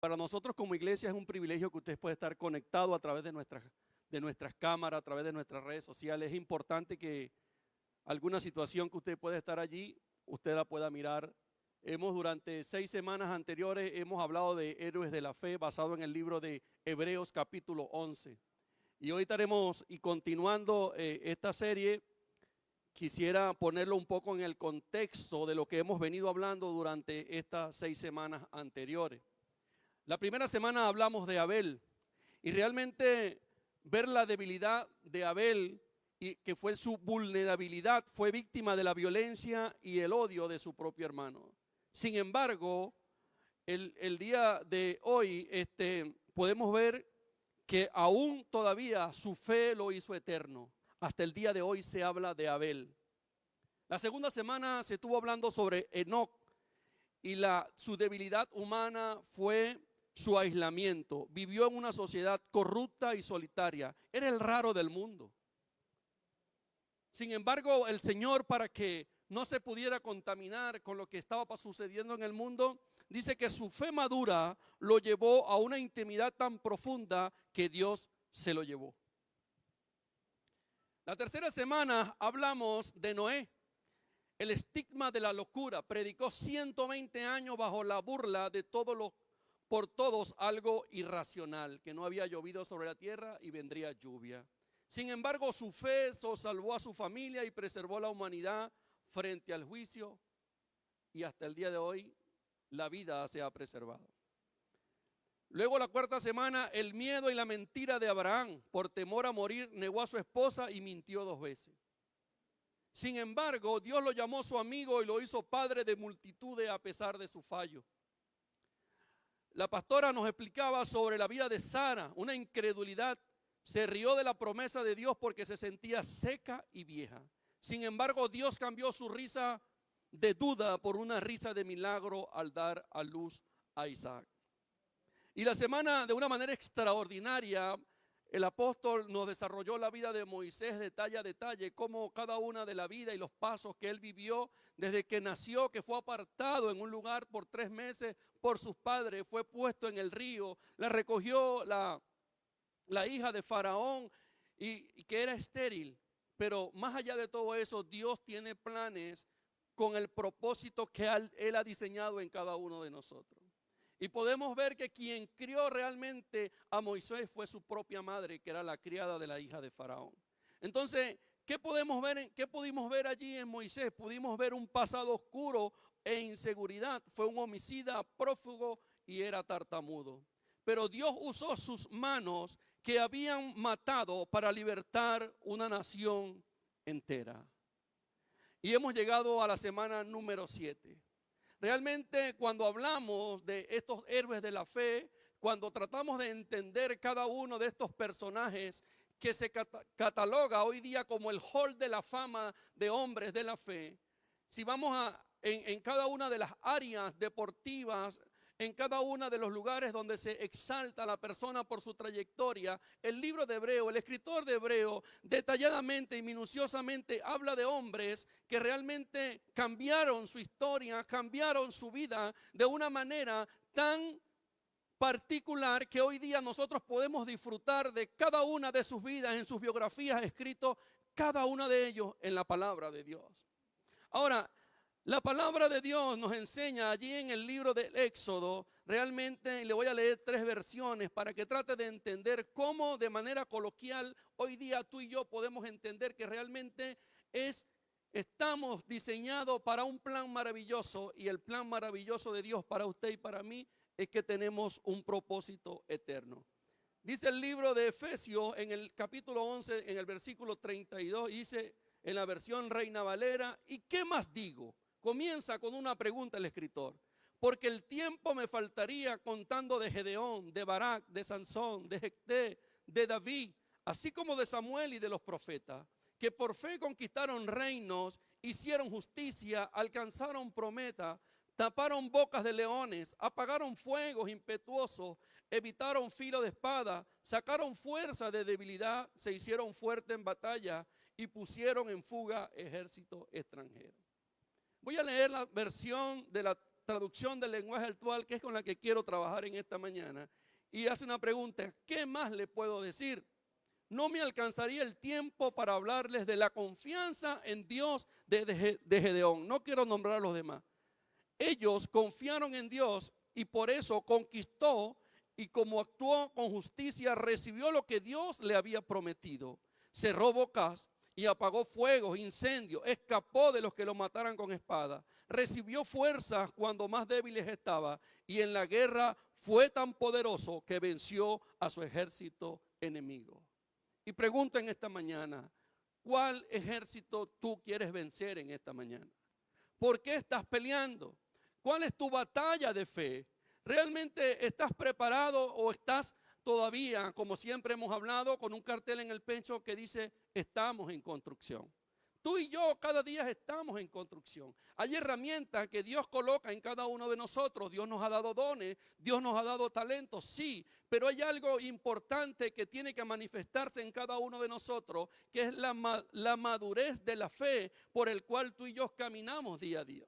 Para nosotros como iglesia es un privilegio que usted pueda estar conectado a través de nuestras cámaras, a través de nuestras redes sociales. Es importante que alguna situación que usted pueda estar allí, usted la pueda mirar. Durante 6 semanas anteriores hemos hablado de héroes de la fe basado en el libro de Hebreos capítulo 11. Y hoy estaremos continuando esta serie. Quisiera ponerlo un poco en el contexto de lo que hemos venido hablando durante estas 6 semanas anteriores. La primera semana hablamos de Abel y realmente ver la debilidad de Abel y que fue su vulnerabilidad, fue víctima de la violencia y el odio de su propio hermano. Sin embargo, el día de hoy podemos ver que aún todavía su fe lo hizo eterno. Hasta el día de hoy se habla de Abel. La segunda semana se estuvo hablando sobre Enoc y su debilidad humana fue su aislamiento. Vivió en una sociedad corrupta y solitaria. Era el raro del mundo. Sin embargo, el Señor, para que no se pudiera contaminar con lo que estaba sucediendo en el mundo, dice que su fe madura lo llevó a una intimidad tan profunda que Dios se lo llevó. La tercera semana hablamos de Noé. El estigma de la locura. Predicó 120 años bajo la burla de por todos algo irracional, que no había llovido sobre la tierra y vendría lluvia. Sin embargo, su fe salvó a su familia y preservó la humanidad frente al juicio, y hasta el día de hoy la vida se ha preservado. Luego, la cuarta semana, el miedo y la mentira de Abraham. Por temor a morir, negó a su esposa y mintió 2 veces. Sin embargo, Dios lo llamó su amigo y lo hizo padre de multitudes a pesar de su fallo. La pastora nos explicaba sobre la vida de Sara, una incredulidad. Se rió de la promesa de Dios porque se sentía seca y vieja. Sin embargo, Dios cambió su risa de duda por una risa de milagro al dar a luz a Isaac. Y la semana, de una manera extraordinaria, el apóstol nos desarrolló la vida de Moisés detalle a detalle, cómo cada una de la vida y los pasos que él vivió desde que nació, que fue apartado en un lugar por 3 meses por sus padres, fue puesto en el río, la recogió la hija de Faraón y que era estéril. Pero más allá de todo eso, Dios tiene planes con el propósito que Él ha diseñado en cada uno de nosotros. Y podemos ver que quien crió realmente a Moisés fue su propia madre, que era la criada de la hija de Faraón. Entonces, ¿qué pudimos ver allí en Moisés? Pudimos ver un pasado oscuro e inseguridad. Fue un homicida, prófugo y era tartamudo. Pero Dios usó sus manos que habían matado para libertar una nación entera. Y hemos llegado a la semana número 7. Realmente cuando hablamos de estos héroes de la fe, cuando tratamos de entender cada uno de estos personajes que se cataloga hoy día como el hall de la fama de hombres de la fe, si vamos en cada una de las áreas deportivas, en cada uno de los lugares donde se exalta a la persona por su trayectoria, el libro de Hebreo, el escritor de Hebreo, detalladamente y minuciosamente habla de hombres que realmente cambiaron su historia, cambiaron su vida de una manera tan particular que hoy día nosotros podemos disfrutar de cada una de sus vidas, en sus biografías escrito cada uno de ellos en la palabra de Dios. Ahora, la palabra de Dios nos enseña allí en el libro del Éxodo, realmente le voy a leer 3 versiones para que trate de entender cómo de manera coloquial hoy día tú y yo podemos entender que realmente estamos diseñados para un plan maravilloso, y el plan maravilloso de Dios para usted y para mí es que tenemos un propósito eterno. Dice el libro de Efesios en el capítulo 11, en el versículo 32, dice en la versión Reina Valera: ¿y qué más digo? Comienza con una pregunta el escritor. Porque el tiempo me faltaría contando de Gedeón, de Barak, de Sansón, de Jefté, de David, así como de Samuel y de los profetas, que por fe conquistaron reinos, hicieron justicia, alcanzaron promesa, taparon bocas de leones, apagaron fuegos impetuosos, evitaron filo de espada, sacaron fuerza de debilidad, se hicieron fuertes en batalla y pusieron en fuga ejército extranjero. Voy a leer la versión de la traducción del lenguaje actual, que es con la que quiero trabajar en esta mañana, y hace una pregunta: ¿qué más le puedo decir? No me alcanzaría el tiempo para hablarles de la confianza en Dios de Gedeón. No quiero nombrar a los demás. Ellos confiaron en Dios y por eso conquistó, y como actuó con justicia, recibió lo que Dios le había prometido. Cerró bocas y apagó fuegos, incendios, escapó de los que lo mataran con espada. Recibió fuerzas cuando más débiles estaba, y en la guerra fue tan poderoso que venció a su ejército enemigo. Y pregunto en esta mañana: ¿cuál ejército tú quieres vencer en esta mañana? ¿Por qué estás peleando? ¿Cuál es tu batalla de fe? ¿Realmente estás preparado o estás todavía, como siempre hemos hablado, con un cartel en el pecho que dice: estamos en construcción? Tú y yo cada día estamos en construcción. Hay herramientas que Dios coloca en cada uno de nosotros. Dios nos ha dado dones, Dios nos ha dado talentos, sí, pero hay algo importante que tiene que manifestarse en cada uno de nosotros, que es la madurez de la fe por el cual tú y yo caminamos día a día.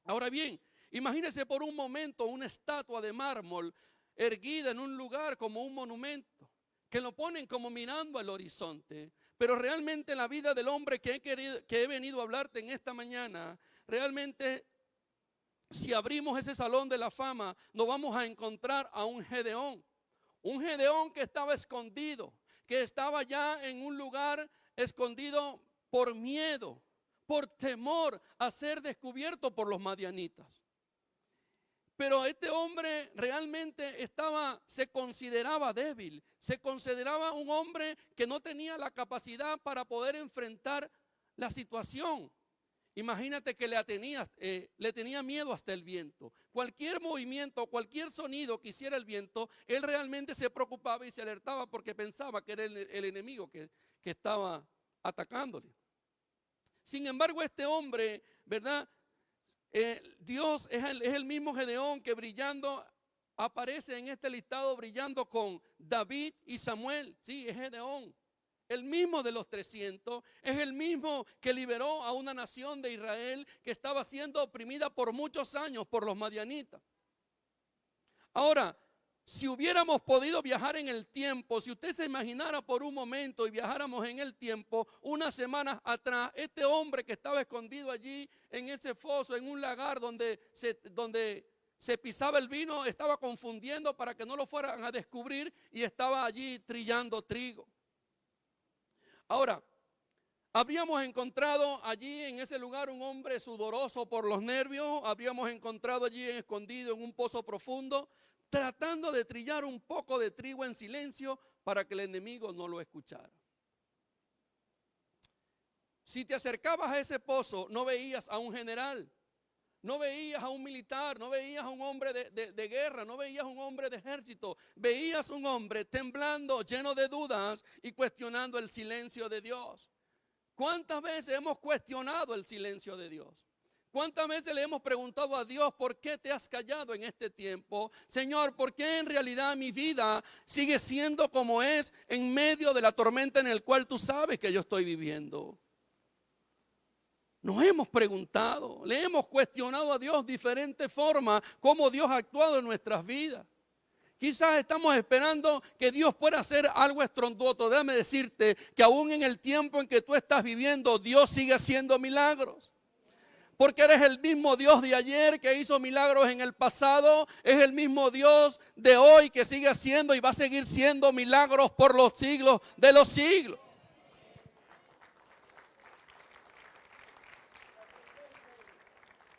Ahora bien, imagínese por un momento una estatua de mármol erguida en un lugar como un monumento, que lo ponen como mirando al horizonte. Pero realmente la vida del hombre que he venido a hablarte en esta mañana, realmente si abrimos ese salón de la fama, nos vamos a encontrar a un Gedeón que estaba escondido, que estaba ya en un lugar escondido por miedo, por temor a ser descubierto por los madianitas. Pero este hombre realmente se consideraba débil, se consideraba un hombre que no tenía la capacidad para poder enfrentar la situación. Imagínate que le tenía miedo hasta el viento. Cualquier movimiento, cualquier sonido que hiciera el viento, él realmente se preocupaba y se alertaba porque pensaba que era el enemigo que estaba atacándole. Sin embargo, este hombre, ¿verdad? Dios es el mismo Gedeón que brillando aparece en este listado, brillando con David y Samuel. Sí, es Gedeón, el mismo de los 300, es el mismo que liberó a una nación de Israel que estaba siendo oprimida por muchos años por los madianitas. Ahora, si hubiéramos podido viajar en el tiempo, si usted se imaginara por un momento y viajáramos en el tiempo, unas semanas atrás, este hombre que estaba escondido allí en ese foso, en un lagar donde se pisaba el vino, estaba confundiendo para que no lo fueran a descubrir y estaba allí trillando trigo. Ahora, habíamos encontrado allí en ese lugar un hombre sudoroso por los nervios, habíamos encontrado allí escondido en un pozo profundo, tratando de trillar un poco de trigo en silencio para que el enemigo no lo escuchara. Si te acercabas a ese pozo, no veías a un general, no veías a un militar, no veías a un hombre de guerra, no veías a un hombre de ejército, veías un hombre temblando, lleno de dudas y cuestionando el silencio de Dios. ¿Cuántas veces hemos cuestionado el silencio de Dios? ¿Cuántas veces le hemos preguntado a Dios: ¿por qué te has callado en este tiempo? Señor, ¿por qué en realidad mi vida sigue siendo como es en medio de la tormenta en el cual tú sabes que yo estoy viviendo? Nos hemos preguntado, le hemos cuestionado a Dios diferentes formas, cómo Dios ha actuado en nuestras vidas. Quizás estamos esperando que Dios pueda hacer algo estrondoso. Déjame decirte que aún en el tiempo en que tú estás viviendo, Dios sigue haciendo milagros. Porque eres el mismo Dios de ayer que hizo milagros en el pasado, es el mismo Dios de hoy que sigue haciendo y va a seguir siendo milagros por los siglos de los siglos.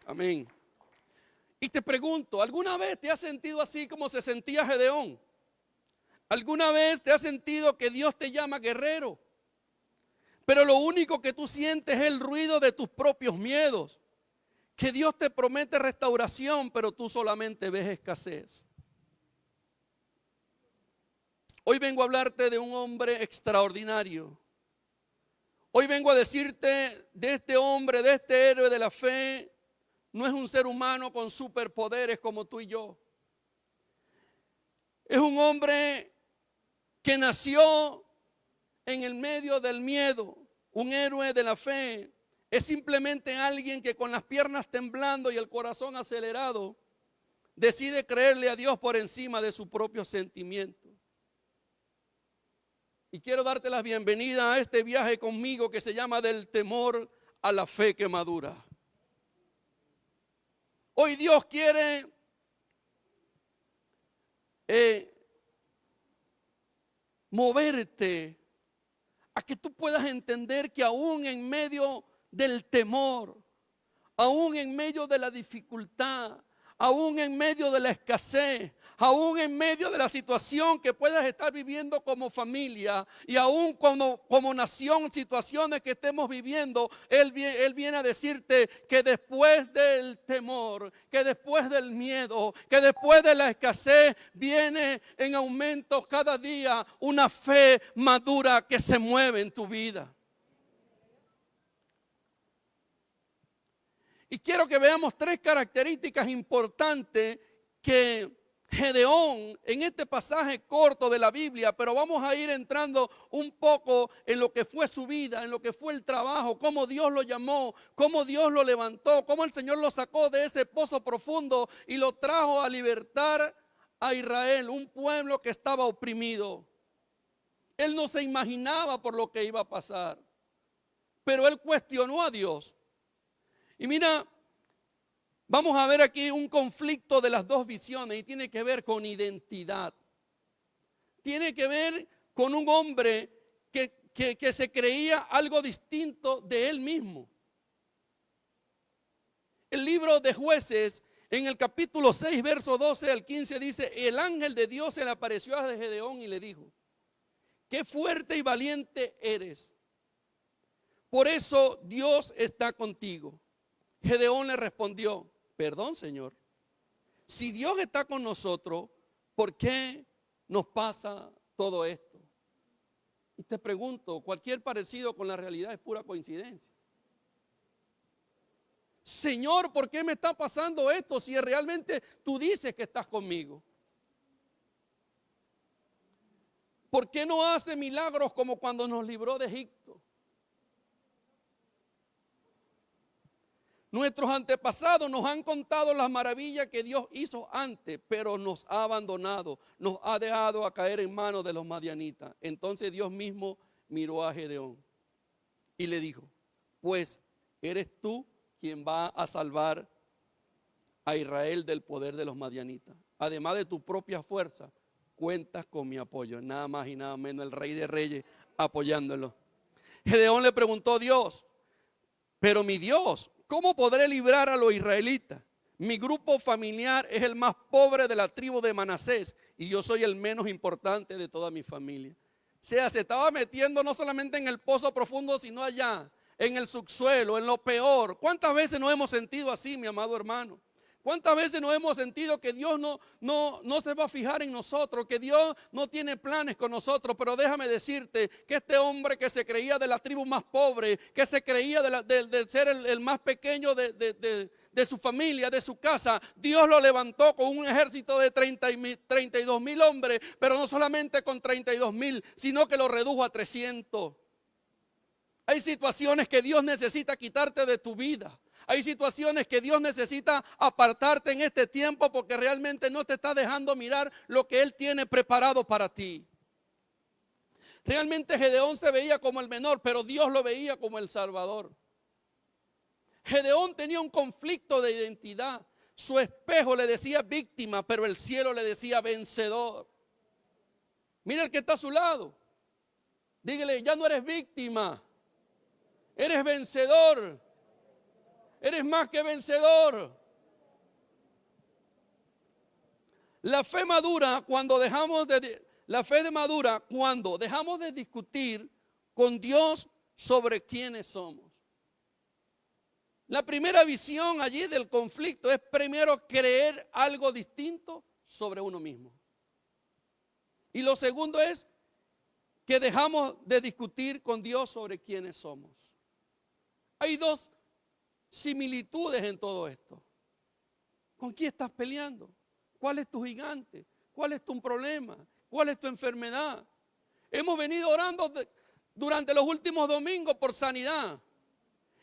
Amén. Y te pregunto, ¿alguna vez te has sentido así como se sentía Gedeón? ¿Alguna vez te has sentido que Dios te llama guerrero? Pero lo único que tú sientes es el ruido de tus propios miedos. Que Dios te promete restauración, pero tú solamente ves escasez. Hoy vengo a hablarte de un hombre extraordinario. Hoy vengo a decirte de este hombre, de este héroe de la fe. No es un ser humano con superpoderes como tú y yo. Es un hombre que nació en el medio del miedo, un héroe de la fe. Es simplemente alguien que con las piernas temblando y el corazón acelerado decide creerle a Dios por encima de su propio sentimiento. Y quiero darte la bienvenida a este viaje conmigo que se llama del temor a la fe que madura. Hoy Dios quiere moverte a que tú puedas entender que aún en medio del temor, aún en medio de la dificultad, aún en medio de la escasez, aún en medio de la situación que puedas estar viviendo como familia y aún como nación, situaciones que estemos viviendo, Él viene a decirte que después del temor, que después del miedo, que después de la escasez, viene en aumento cada día una fe madura que se mueve en tu vida. Y quiero que veamos tres características importantes que Gedeón, en este pasaje corto de la Biblia, pero vamos a ir entrando un poco en lo que fue su vida, en lo que fue el trabajo, cómo Dios lo llamó, cómo Dios lo levantó, cómo el Señor lo sacó de ese pozo profundo y lo trajo a libertar a Israel, un pueblo que estaba oprimido. Él no se imaginaba por lo que iba a pasar, pero él cuestionó a Dios. Y mira, vamos a ver aquí un conflicto de las dos visiones y tiene que ver con identidad. Tiene que ver con un hombre que se creía algo distinto de él mismo. El libro de Jueces, en el capítulo 6, verso 12 al 15, dice: el ángel de Dios se le apareció a Gedeón y le dijo: qué fuerte y valiente eres. Por eso Dios está contigo. Gedeón le respondió: perdón, Señor, si Dios está con nosotros, ¿por qué nos pasa todo esto? Y te pregunto, cualquier parecido con la realidad es pura coincidencia. Señor, ¿por qué me está pasando esto si realmente tú dices que estás conmigo? ¿Por qué no hace milagros como cuando nos libró de Egipto? Nuestros antepasados nos han contado las maravillas que Dios hizo antes, pero nos ha abandonado, nos ha dejado a caer en manos de los madianitas. Entonces Dios mismo miró a Gedeón y le dijo: pues eres tú quien va a salvar a Israel del poder de los madianitas. Además de tu propia fuerza, cuentas con mi apoyo. Nada más y nada menos el Rey de Reyes apoyándolo. Gedeón le preguntó a Dios: pero mi Dios, ¿cómo podré librar a los israelitas? Mi grupo familiar es el más pobre de la tribu de Manasés y yo soy el menos importante de toda mi familia. O sea, se estaba metiendo no solamente en el pozo profundo, sino allá, en el subsuelo, en lo peor. ¿Cuántas veces nos hemos sentido así, mi amado hermano? ¿Cuántas veces nos hemos sentido que Dios no se va a fijar en nosotros, que Dios no tiene planes con nosotros? Pero déjame decirte que este hombre que se creía de la tribu más pobre, que se creía de ser el más pequeño de su familia, de su casa, Dios lo levantó con un ejército de 32,000 hombres, pero no solamente con 32,000, sino que lo redujo a 300. Hay situaciones que Dios necesita quitarte de tu vida. Hay situaciones que Dios necesita apartarte en este tiempo porque realmente no te está dejando mirar lo que Él tiene preparado para ti. Realmente Gedeón se veía como el menor, pero Dios lo veía como el Salvador. Gedeón tenía un conflicto de identidad. Su espejo le decía víctima, pero el cielo le decía vencedor. Mira el que está a su lado. Dígale: ya no eres víctima, eres vencedor. Eres más que vencedor. La fe madura cuando dejamos de discutir con Dios sobre quiénes somos. La primera visión allí del conflicto es primero creer algo distinto sobre uno mismo. Y lo segundo es que dejamos de discutir con Dios sobre quiénes somos. Hay dos similitudes en todo esto. ¿Con quién estás peleando? ¿Cuál es tu gigante? ¿Cuál es tu problema? ¿Cuál es tu enfermedad? Hemos venido orando durante los últimos domingos por sanidad.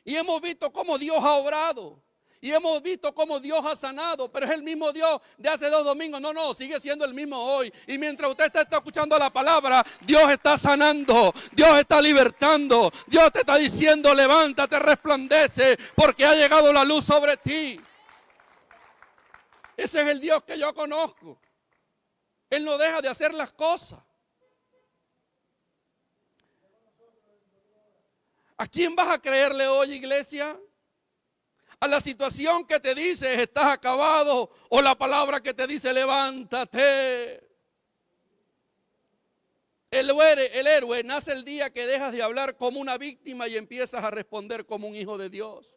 Y hemos visto cómo Dios ha obrado. Y hemos visto cómo Dios ha sanado, pero es el mismo Dios de hace 2 domingos. No, sigue siendo el mismo hoy. Y mientras usted está escuchando la palabra, Dios está sanando, Dios está libertando, Dios te está diciendo, levántate, resplandece, porque ha llegado la luz sobre ti. Ese es el Dios que yo conozco. Él no deja de hacer las cosas. ¿A quién vas a creerle hoy, iglesia? ¿A la situación que te dice estás acabado o la palabra que te dice levántate? El héroe nace el día que dejas de hablar como una víctima y empiezas a responder como un hijo de Dios.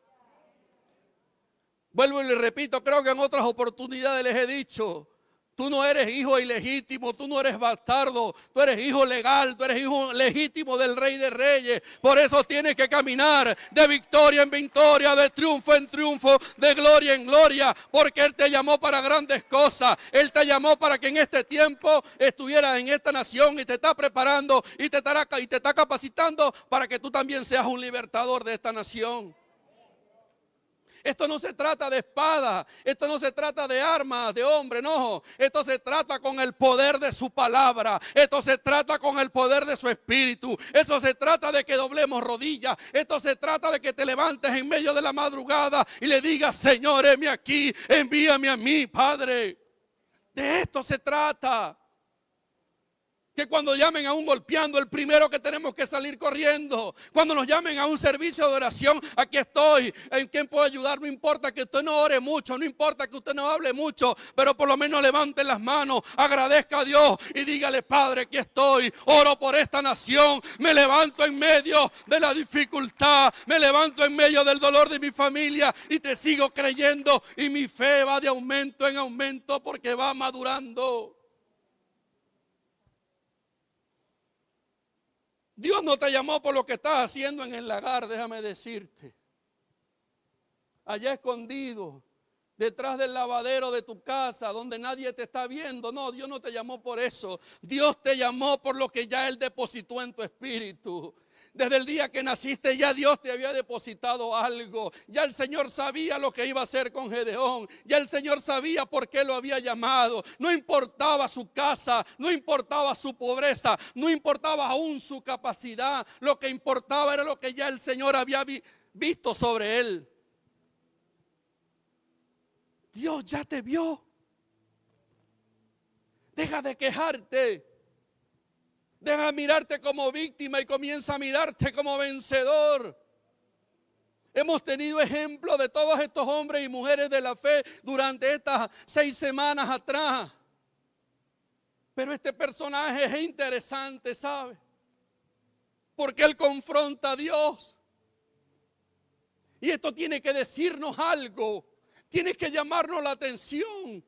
Vuelvo y le repito, creo que en otras oportunidades les he dicho, tú no eres hijo ilegítimo, tú no eres bastardo, tú eres hijo legal, tú eres hijo legítimo del Rey de Reyes. Por eso tienes que caminar de victoria en victoria, de triunfo en triunfo, de gloria en gloria, porque Él te llamó para grandes cosas. Él te llamó para que en este tiempo estuvieras en esta nación y te está preparando y te está capacitando para que tú también seas un libertador de esta nación. Esto no se trata de espada, esto no se trata de armas, de hombre, no. Esto se trata con el poder de su palabra, esto se trata con el poder de su espíritu, esto se trata de que doblemos rodillas, esto se trata de que te levantes en medio de la madrugada y le digas, Señor, heme aquí, envíame a mí, Padre. De esto se trata. Que cuando llamen a un golpeando, el primero que tenemos que salir corriendo. Cuando nos llamen a un servicio de oración, aquí estoy. ¿En quién puedo ayudar? No importa que usted no ore mucho, no importa que usted no hable mucho, pero por lo menos levante las manos, agradezca a Dios y dígale, Padre, aquí estoy. Oro por esta nación, me levanto en medio de la dificultad, me levanto en medio del dolor de mi familia y te sigo creyendo y mi fe va de aumento en aumento porque va madurando. Dios no te llamó por lo que estás haciendo en el lagar, déjame decirte. Allá escondido, detrás del lavadero de tu casa, donde nadie te está viendo. No, Dios no te llamó por eso. Dios te llamó por lo que ya Él depositó en tu espíritu. Desde el día que naciste ya Dios te había depositado algo. Ya el Señor sabía lo que iba a hacer con Gedeón. Ya el Señor sabía por qué lo había llamado. No importaba su casa, no importaba su pobreza, no importaba aún su capacidad. Lo que importaba era lo que ya el Señor había visto sobre él. Dios ya te vio. Deja de quejarte. Deja de mirarte como víctima y comienza a mirarte como vencedor. Hemos tenido ejemplos de todos estos hombres y mujeres de la fe durante estas 6 semanas atrás. Pero este personaje es interesante, ¿sabe? Porque él confronta a Dios. Y esto tiene que decirnos algo. Tiene que llamarnos la atención.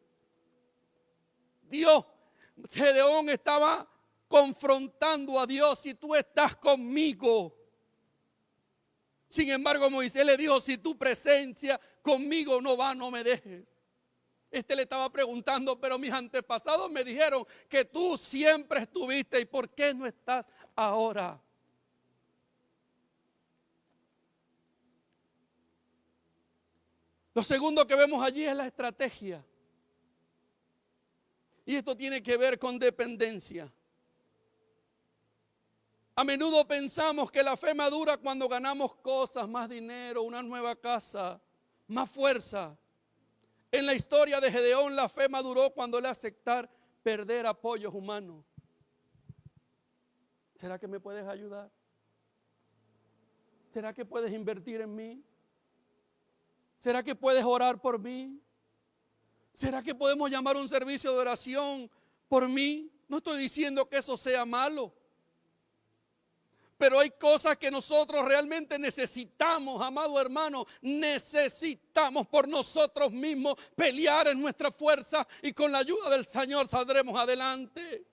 Gedeón estaba confrontando a Dios, si tú estás conmigo. Sin embargo, Moisés le dijo, si tu presencia conmigo no va, no me dejes. Le estaba preguntando, pero mis antepasados me dijeron que tú siempre estuviste, ¿y por qué no estás ahora? Lo segundo que vemos allí es la estrategia. Y esto tiene que ver con dependencia. A menudo pensamos que la fe madura cuando ganamos cosas, más dinero, una nueva casa, más fuerza. En la historia de Gedeón, la fe maduró cuando le aceptar perder apoyos humanos. ¿Será que me puedes ayudar? ¿Será que puedes invertir en mí? ¿Será que puedes orar por mí? ¿Será que podemos llamar un servicio de oración por mí? No estoy diciendo que eso sea malo. Pero hay cosas que nosotros realmente necesitamos, amado hermano, necesitamos por nosotros mismos pelear en nuestra fuerza y con la ayuda del Señor saldremos adelante.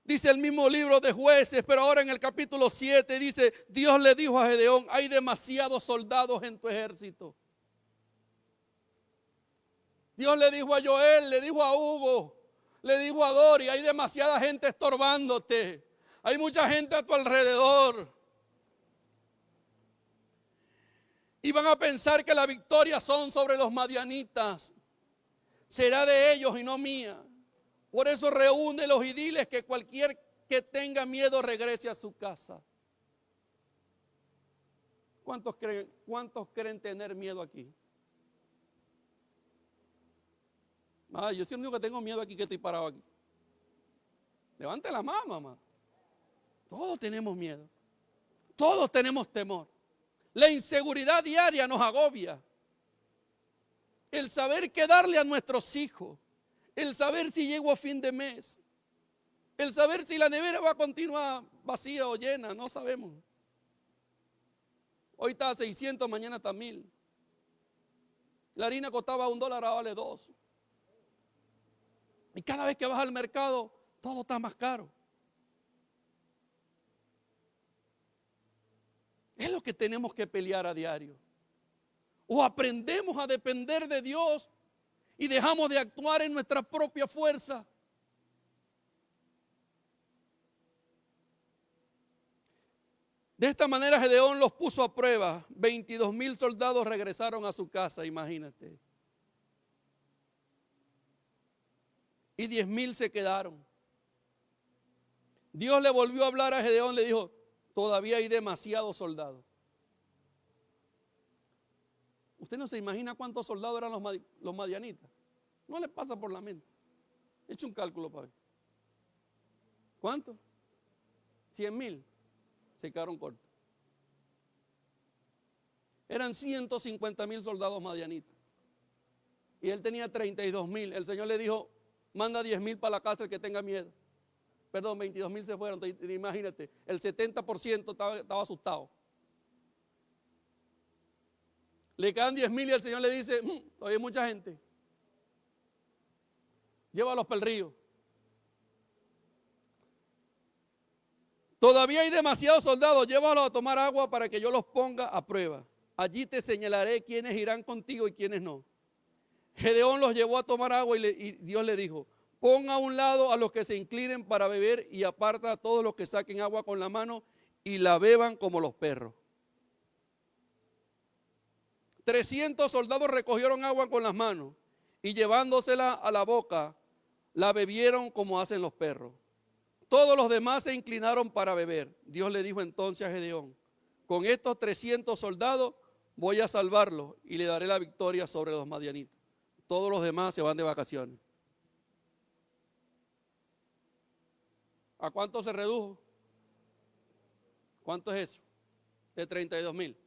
Dice el mismo libro de Jueces, pero ahora en el capítulo 7 dice, Dios le dijo a Gedeón, hay demasiados soldados en tu ejército. Dios le dijo a Joel, le dijo a Hugo, le dijo a Dori, hay demasiada gente estorbándote. Hay mucha gente a tu alrededor. Y van a pensar que la victoria son sobre los madianitas. Será de ellos y no mía. Por eso reúnelos y diles que cualquier que tenga miedo regrese a su casa. ¿Cuántos creen tener miedo aquí? Yo soy el único que tengo miedo aquí, que estoy parado aquí. Levante la mano, mamá. Todos tenemos miedo. Todos tenemos temor. La inseguridad diaria nos agobia. El saber qué darle a nuestros hijos. El saber si llego a fin de mes. El saber si la nevera va a continuar vacía o llena, no sabemos. Hoy está a 600, mañana está a 1000. La harina costaba $1, ahora vale 2. Y cada vez que vas al mercado, todo está más caro. Es lo que tenemos que pelear a diario. O aprendemos a depender de Dios y dejamos de actuar en nuestra propia fuerza. De esta manera Gedeón los puso a prueba. 22,000 soldados regresaron a su casa, imagínate. Y 10,000 se quedaron. Dios le volvió a hablar a Gedeón, le dijo, todavía hay demasiados soldados. Usted no se imagina cuántos soldados eran los madianitas. No le pasa por la mente. Eche un cálculo para ver. ¿Cuántos? 100,000. Se quedaron cortos. Eran 150,000 soldados madianitas. Y él tenía 32,000. El Señor le dijo, manda 10,000 para la casa el que tenga miedo. Perdón, 22,000 se fueron. Imagínate, el 70% estaba asustado. Le quedan 10,000 y el Señor le dice, todavía hay mucha gente. Llévalos para el río. Todavía hay demasiados soldados, llévalos a tomar agua para que yo los ponga a prueba. Allí te señalaré quiénes irán contigo y quiénes no. Gedeón los llevó a tomar agua y Dios le dijo, pon a un lado a los que se inclinen para beber y aparta a todos los que saquen agua con la mano y la beban como los perros. 300 soldados recogieron agua con las manos y llevándosela a la boca, la bebieron como hacen los perros. Todos los demás se inclinaron para beber. Dios le dijo entonces a Gedeón, con estos 300 soldados voy a salvarlos y le daré la victoria sobre los madianitas. Todos los demás se van de vacaciones. ¿A cuánto se redujo? ¿Cuánto es eso? De 32,000.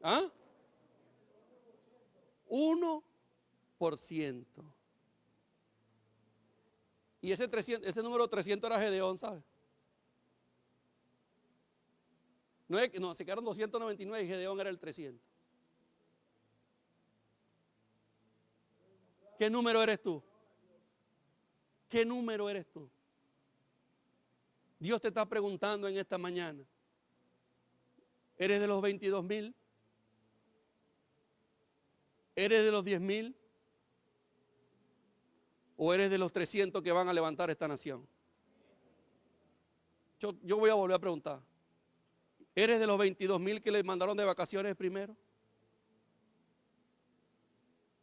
¿Ah? 1%. Y ese número 300 era Gedeón, ¿sabes? No, se quedaron 299 y Gedeón era el 300. ¿Qué número eres tú? ¿Qué número eres tú? Dios te está preguntando en esta mañana. ¿Eres de los 22,000? ¿Eres de los 10,000? ¿O eres de los 300 que van a levantar esta nación? Yo voy a volver a preguntar. ¿Eres de los 22,000 que les mandaron de vacaciones primero?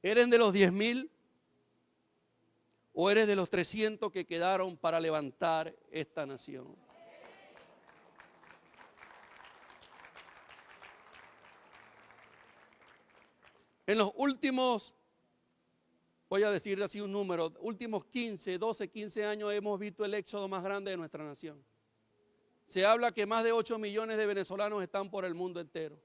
¿Eres de los 10,000? ¿O eres de los 300 que quedaron para levantar esta nación? En los últimos, voy a decir así un número, últimos 12, 15 años hemos visto el éxodo más grande de nuestra nación. Se habla que más de 8 millones de venezolanos están por el mundo entero.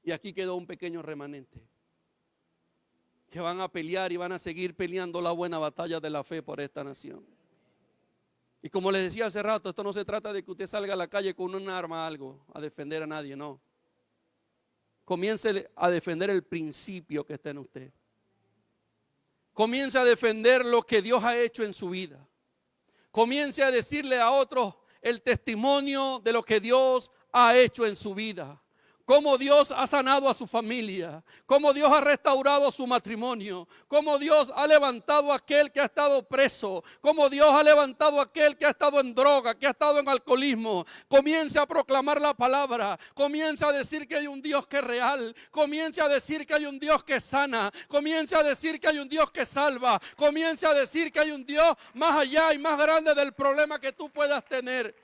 Y aquí quedó un pequeño remanente que van a pelear y van a seguir peleando la buena batalla de la fe por esta nación. Y como les decía hace rato, esto no se trata de que usted salga a la calle con un arma algo, a defender a nadie, no. Comience a defender el principio que está en usted. Comience a defender lo que Dios ha hecho en su vida. Comience a decirle a otros el testimonio de lo que Dios ha hecho en su vida. Cómo Dios ha sanado a su familia, cómo Dios ha restaurado su matrimonio, cómo Dios ha levantado a aquel que ha estado preso, cómo Dios ha levantado a aquel que ha estado en droga, que ha estado en alcoholismo. Comience a proclamar la palabra, comience a decir que hay un Dios que es real, comience a decir que hay un Dios que sana, comience a decir que hay un Dios que salva, comience a decir que hay un Dios más allá y más grande del problema que tú puedas tener.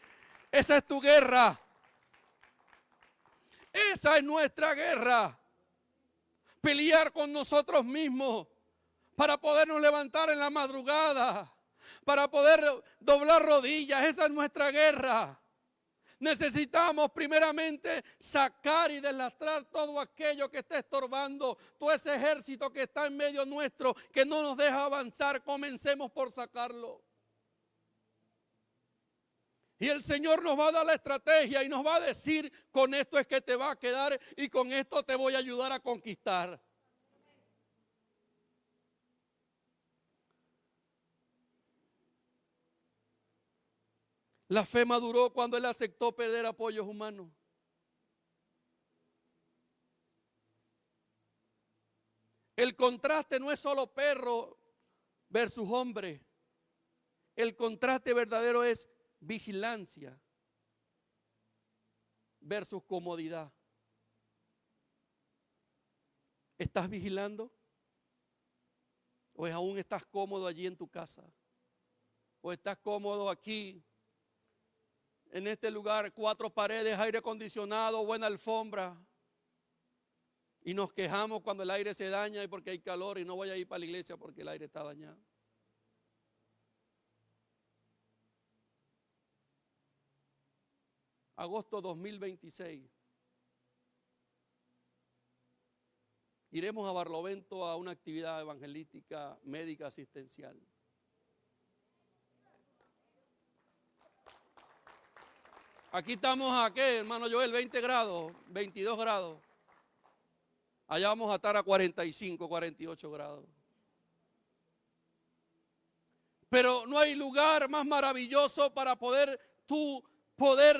Esa es tu guerra. Esa es nuestra guerra. Pelear con nosotros mismos para podernos levantar en la madrugada, para poder doblar rodillas. Esa es nuestra guerra. Necesitamos primeramente sacar y deslastrar todo aquello que está estorbando, todo ese ejército que está en medio nuestro, que no nos deja avanzar. Comencemos por sacarlo. Y el Señor nos va a dar la estrategia y nos va a decir, con esto es que te va a quedar y con esto te voy a ayudar a conquistar. La fe maduró cuando Él aceptó perder apoyos humanos. El contraste no es solo perro versus hombre. El contraste verdadero es vigilancia versus comodidad. ¿Estás vigilando? ¿O aún estás cómodo allí en tu casa? ¿O estás cómodo aquí, en este lugar, 4 paredes, aire acondicionado, buena alfombra? Y nos quejamos cuando el aire se daña y porque hay calor y no voy a ir para la iglesia porque el aire está dañado. Agosto 2026. Iremos a Barlovento a una actividad evangelística médica asistencial. Aquí estamos a ¿qué, hermano Joel? 20 grados, 22 grados. Allá vamos a estar a 45, 48 grados. Pero no hay lugar más maravilloso para poder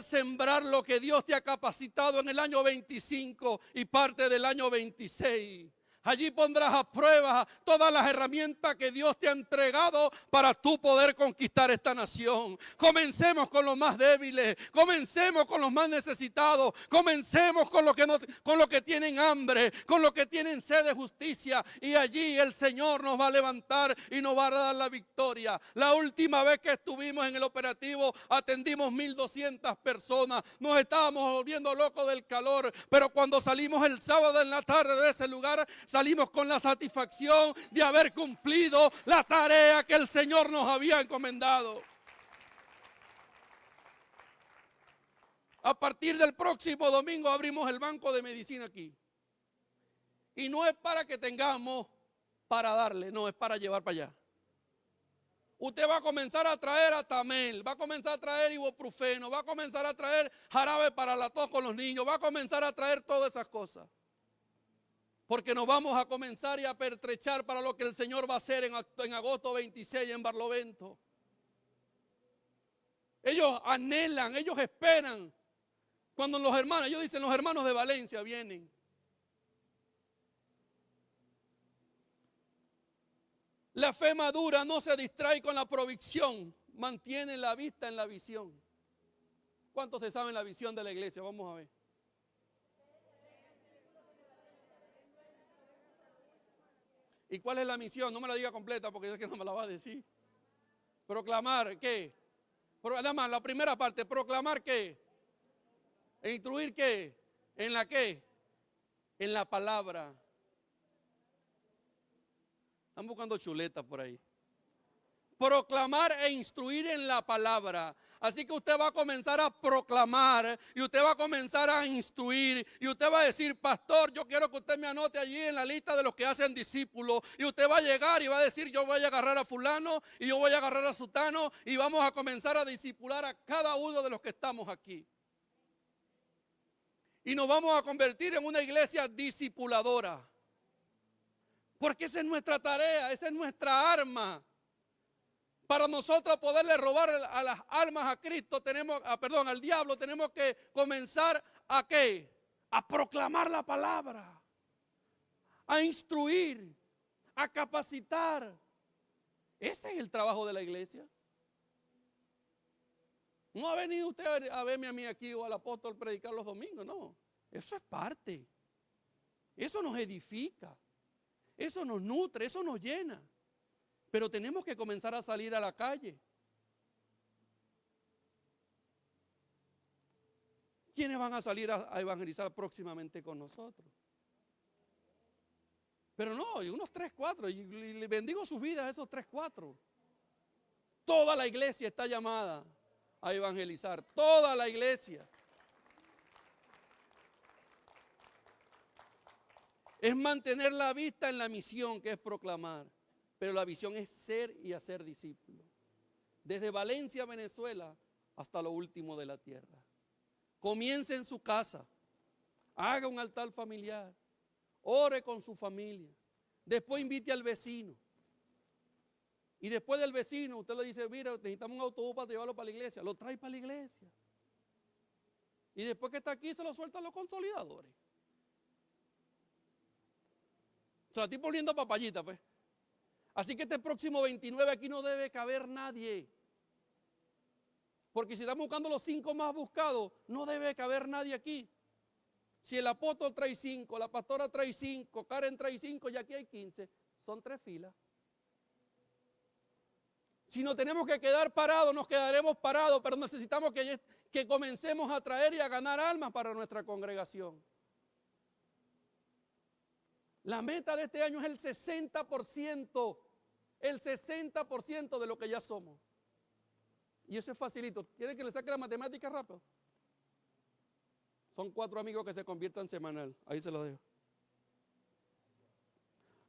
sembrar lo que Dios te ha capacitado en el año 25 y parte del año 26. Allí pondrás a prueba todas las herramientas que Dios te ha entregado para tú poder conquistar esta nación. Comencemos con los más débiles, comencemos con los más necesitados, comencemos con los que tienen hambre, con los que tienen sed de justicia, y allí el Señor nos va a levantar y nos va a dar la victoria. La última vez que estuvimos en el operativo atendimos 1,200 personas, nos estábamos volviendo locos del calor, pero cuando salimos el sábado en la tarde de ese lugar, salimos con la satisfacción de haber cumplido la tarea que el Señor nos había encomendado. A partir del próximo domingo abrimos el banco de medicina aquí. Y no es para que tengamos para darle, no, es para llevar para allá. Usted va a comenzar a traer Atamel, va a comenzar a traer ibuprofeno, va a comenzar a traer jarabe para la tos con los niños, va a comenzar a traer todas esas cosas. Porque nos vamos a comenzar y a pertrechar para lo que el Señor va a hacer en agosto 26 en Barlovento. Ellos anhelan, ellos esperan. Cuando los hermanos, ellos dicen, los hermanos de Valencia vienen. La fe madura no se distrae con la provisión, mantiene la vista en la visión. ¿Cuántos se saben la visión de la iglesia? Vamos a ver. ¿Y cuál es la misión? No me la diga completa porque es que no me la va a decir. Proclamar, ¿qué? Nada más, la primera parte, proclamar, ¿qué? E instruir, ¿qué? ¿En la qué? En la palabra. Están buscando chuletas por ahí. Proclamar e instruir en la palabra. Así que usted va a comenzar a proclamar y usted va a comenzar a instruir y usted va a decir, pastor, yo quiero que usted me anote allí en la lista de los que hacen discípulos, y usted va a llegar y va a decir, yo voy a agarrar a fulano y yo voy a agarrar a sutano y vamos a comenzar a discipular a cada uno de los que estamos aquí. Y nos vamos a convertir en una iglesia discipuladora. Porque esa es nuestra tarea, esa es nuestra arma. Para nosotros poderle robar a las almas a Cristo, al diablo, tenemos que comenzar a ¿qué? a proclamar la palabra, a instruir, a capacitar. Ese es el trabajo de la iglesia. No ha venido usted a verme a mí aquí o al apóstol predicar los domingos, no. Eso es parte. Eso nos edifica. Eso nos nutre, eso nos llena. Pero tenemos que comenzar a salir a la calle. ¿Quiénes van a salir a evangelizar próximamente con nosotros? Pero no, unos 3, 4, y le bendigo sus vidas a esos 3, 4. Toda la iglesia está llamada a evangelizar, toda la iglesia. Es mantener la vista en la misión, que es proclamar, pero la visión es ser y hacer discípulos. Desde Valencia, Venezuela, hasta lo último de la tierra. Comience en su casa, haga un altar familiar, ore con su familia, después invite al vecino. Y después del vecino, usted le dice, mira, necesitamos un autobús para llevarlo para la iglesia. Lo trae para la iglesia. Y después que está aquí, se lo suelta a los consolidadores. Se la estoy poniendo papayita, pues. Así que este próximo 29 aquí no debe caber nadie. Porque si estamos buscando los 5 más buscados, no debe caber nadie aquí. Si el apóstol trae 5, la pastora trae 5, Karen trae 5 y aquí hay 15, son 3 filas. Si nos tenemos que quedar parados, nos quedaremos parados, pero necesitamos que comencemos a traer y a ganar almas para nuestra congregación. La meta de este año es el 60% de lo que ya somos. Y eso es facilito. ¿Quieren que le saque la matemática rápido? Son 4 amigos que se conviertan semanal. Ahí se los dejo.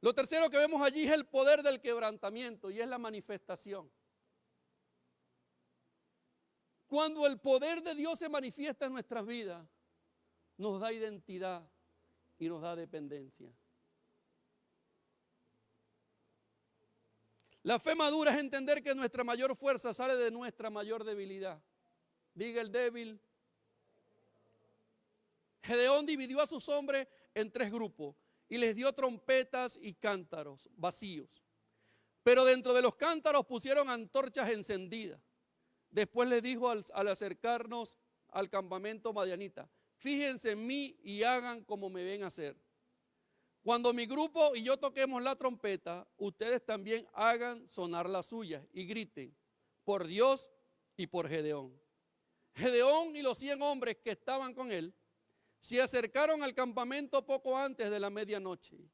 Lo tercero que vemos allí es el poder del quebrantamiento y es la manifestación. Cuando el poder de Dios se manifiesta en nuestras vidas, nos da identidad y nos da dependencia. La fe madura es entender que nuestra mayor fuerza sale de nuestra mayor debilidad. Diga el débil. Gedeón dividió a sus hombres en 3 grupos y les dio trompetas y cántaros vacíos. Pero dentro de los cántaros pusieron antorchas encendidas. Después les dijo al acercarnos al campamento madianita, fíjense en mí y hagan como me ven hacer. Cuando mi grupo y yo toquemos la trompeta, ustedes también hagan sonar las suyas y griten por Dios y por Gedeón. Gedeón y los 100 hombres que estaban con él se acercaron al campamento poco antes de la medianoche.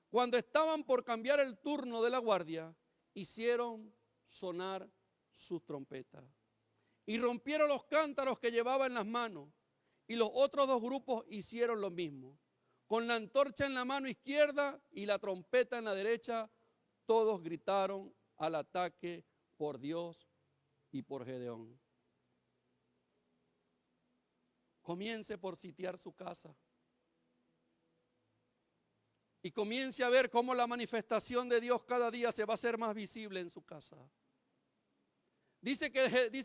Cuando estaban por cambiar el turno de la guardia, hicieron sonar sus trompetas y rompieron los cántaros que llevaba en las manos, y los otros 2 grupos hicieron lo mismo. Con la antorcha en la mano izquierda y la trompeta en la derecha, todos gritaron al ataque por Dios y por Gedeón. Comience por sitiar su casa. Y comience a ver cómo la manifestación de Dios cada día se va a hacer más visible en su casa. Dice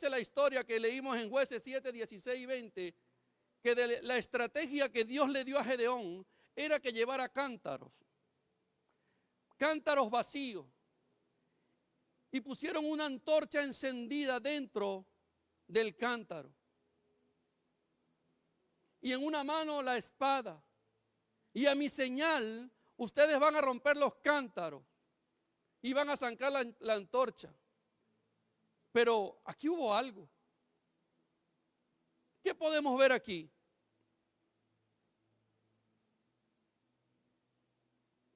la historia que leímos en Jueces 7, 16 y 20, que la estrategia que Dios le dio a Gedeón era que llevara cántaros vacíos, y pusieron una antorcha encendida dentro del cántaro, y en una mano la espada, y a mi señal ustedes van a romper los cántaros y van a sacar la antorcha. Pero aquí hubo algo. ¿Qué podemos ver aquí?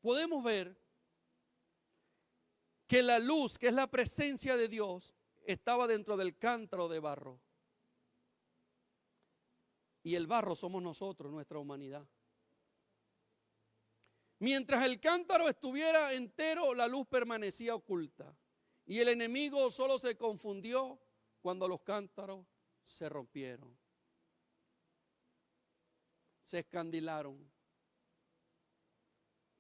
Podemos ver que la luz, que es la presencia de Dios, estaba dentro del cántaro de barro. Y el barro somos nosotros, nuestra humanidad. Mientras el cántaro estuviera entero, la luz permanecía oculta. Y el enemigo solo se confundió cuando los cántaros se rompieron. Se escandilaron.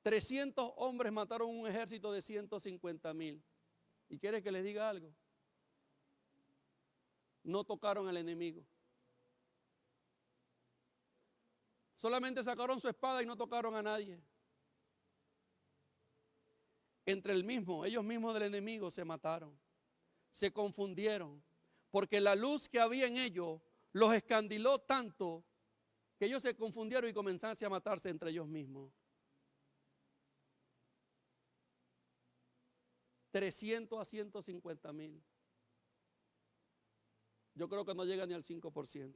300 hombres mataron un ejército de 150,000. ¿Y quiere que les diga algo? No tocaron al enemigo. Solamente sacaron su espada y no tocaron a nadie. Entre ellos mismos del enemigo se mataron, se confundieron, porque la luz que había en ellos los escandiló tanto que ellos se confundieron y comenzaron a matarse entre ellos mismos. 300 a 150,000. Yo creo que no llega ni al 5%.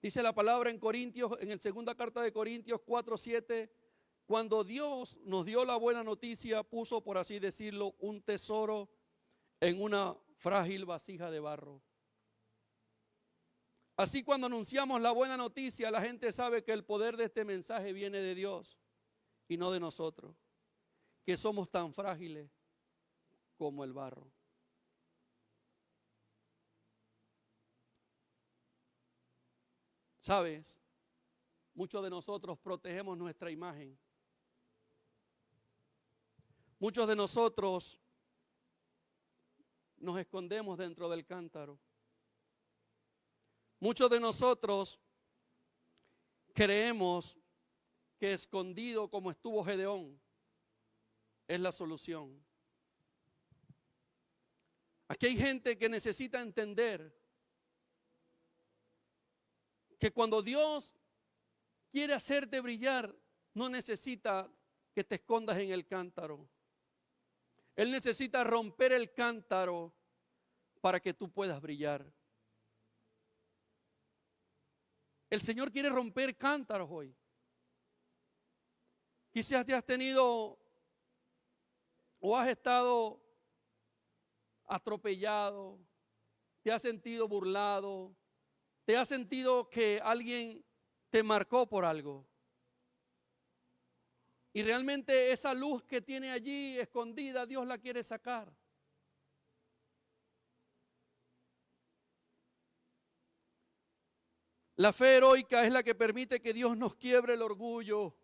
Dice la palabra en Corintios, en la segunda carta de Corintios 4:7, cuando Dios nos dio la buena noticia, puso, por así decirlo, un tesoro en una frágil vasija de barro. Así, cuando anunciamos la buena noticia, la gente sabe que el poder de este mensaje viene de Dios y no de nosotros, que somos tan frágiles como el barro. ¿Sabes? Muchos de nosotros protegemos nuestra imagen. Muchos de nosotros nos escondemos dentro del cántaro. Muchos de nosotros creemos que escondido como estuvo Gedeón es la solución. Aquí hay gente que necesita entender que cuando Dios quiere hacerte brillar, no necesita que te escondas en el cántaro. Él necesita romper el cántaro para que tú puedas brillar. El Señor quiere romper cántaros hoy. Quizás te has tenido o has estado atropellado, te has sentido burlado, te has sentido que alguien te marcó por algo. Y realmente esa luz que tiene allí escondida, Dios la quiere sacar. La fe heroica es la que permite que Dios nos quiebre el orgullo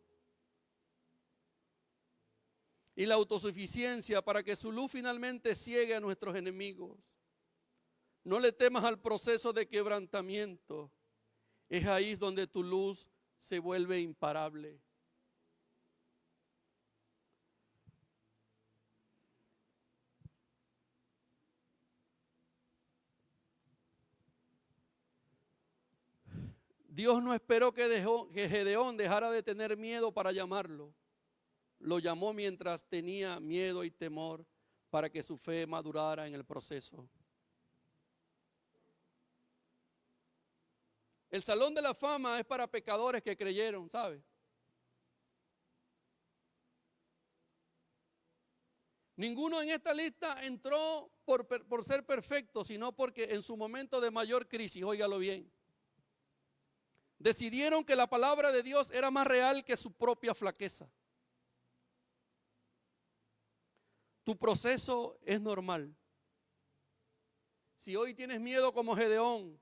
y la autosuficiencia para que su luz finalmente ciegue a nuestros enemigos. No le temas al proceso de quebrantamiento. Es ahí donde tu luz se vuelve imparable. Dios no esperó que Gedeón dejara de tener miedo para llamarlo. Lo llamó mientras tenía miedo y temor para que su fe madurara en el proceso. El Salón de la Fama es para pecadores que creyeron, ¿sabe? Ninguno en esta lista entró por ser perfecto, sino porque en su momento de mayor crisis, óigalo bien, decidieron que la palabra de Dios era más real que su propia flaqueza. Tu proceso es normal. Si hoy tienes miedo como Gedeón,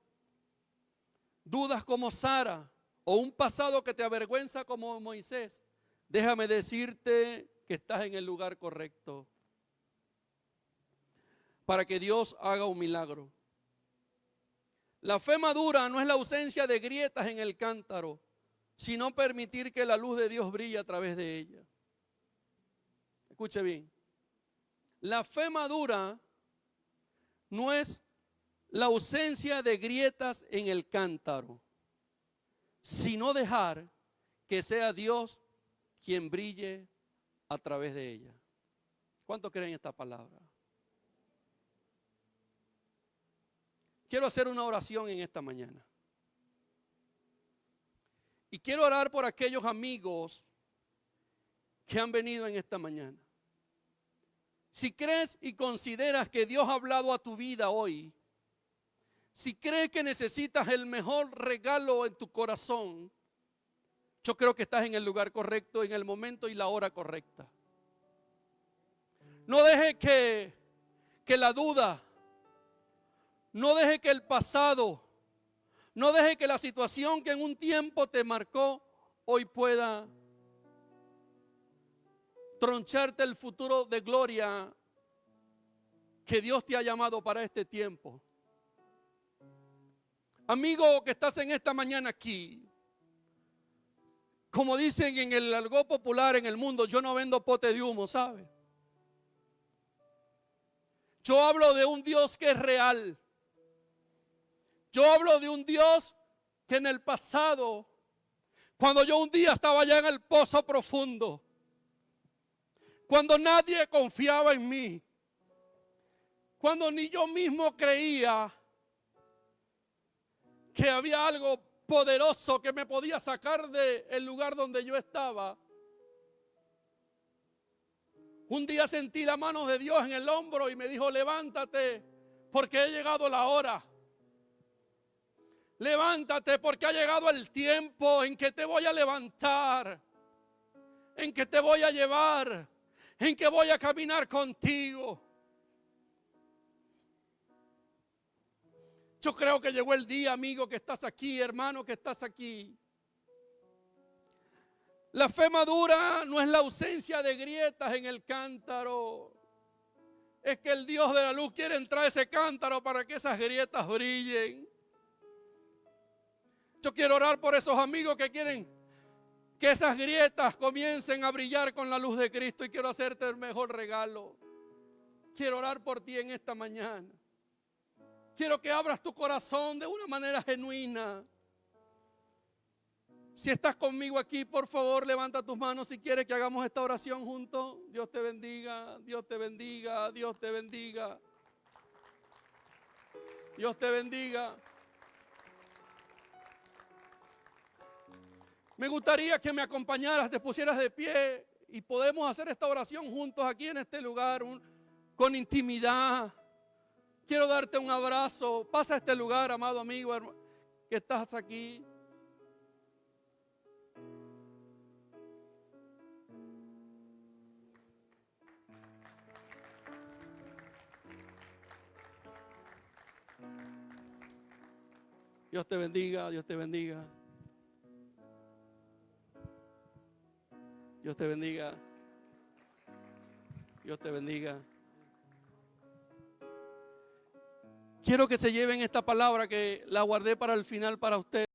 dudas como Sara o un pasado que te avergüenza como Moisés, déjame decirte que estás en el lugar correcto para que Dios haga un milagro. La fe madura no es la ausencia de grietas en el cántaro, sino permitir que la luz de Dios brille a través de ella. Escuche bien. La fe madura no es la ausencia de grietas en el cántaro, sino dejar que sea Dios quien brille a través de ella. ¿Cuántos creen esta palabra? Quiero hacer una oración en esta mañana. Y quiero orar por aquellos amigos que han venido en esta mañana. Si crees y consideras que Dios ha hablado a tu vida hoy, si crees que necesitas el mejor regalo en tu corazón, yo creo que estás en el lugar correcto, en el momento y la hora correcta. No deje que la duda, no deje que el pasado, no deje que la situación que en un tiempo te marcó, hoy pueda troncharte el futuro de gloria que Dios te ha llamado para este tiempo. Amigo que estás en esta mañana aquí, como dicen en el argot popular en el mundo, yo no vendo pote de humo, ¿sabe? Yo hablo de un Dios que es real. Yo hablo de un Dios que en el pasado, cuando yo un día estaba allá en el pozo profundo, cuando nadie confiaba en mí, cuando ni yo mismo creía que había algo poderoso que me podía sacar del lugar donde yo estaba, un día sentí la mano de Dios en el hombro y me dijo: levántate, porque ha llegado la hora. Levántate, porque ha llegado el tiempo en que te voy a levantar, en que te voy a llevar, en que voy a caminar contigo. Yo creo que llegó el día, amigo, que estás aquí, hermano, que estás aquí. La fe madura no es la ausencia de grietas en el cántaro. Es que el Dios de la luz quiere entrar a ese cántaro para que esas grietas brillen. Yo quiero orar por esos amigos que quieren que esas grietas comiencen a brillar con la luz de Cristo, y quiero hacerte el mejor regalo. Quiero orar por ti en esta mañana. Quiero que abras tu corazón de una manera genuina. Si estás conmigo aquí, por favor, levanta tus manos si quieres que hagamos esta oración juntos. Dios te bendiga, Dios te bendiga, Dios te bendiga. Dios te bendiga. Me gustaría que me acompañaras, te pusieras de pie y podemos hacer esta oración juntos aquí en este lugar, con intimidad. Quiero darte un abrazo. Pasa a este lugar, amado amigo, que estás aquí. Dios te bendiga, Dios te bendiga. Dios te bendiga. Dios te bendiga. Quiero que se lleven esta palabra que la guardé para el final para ustedes.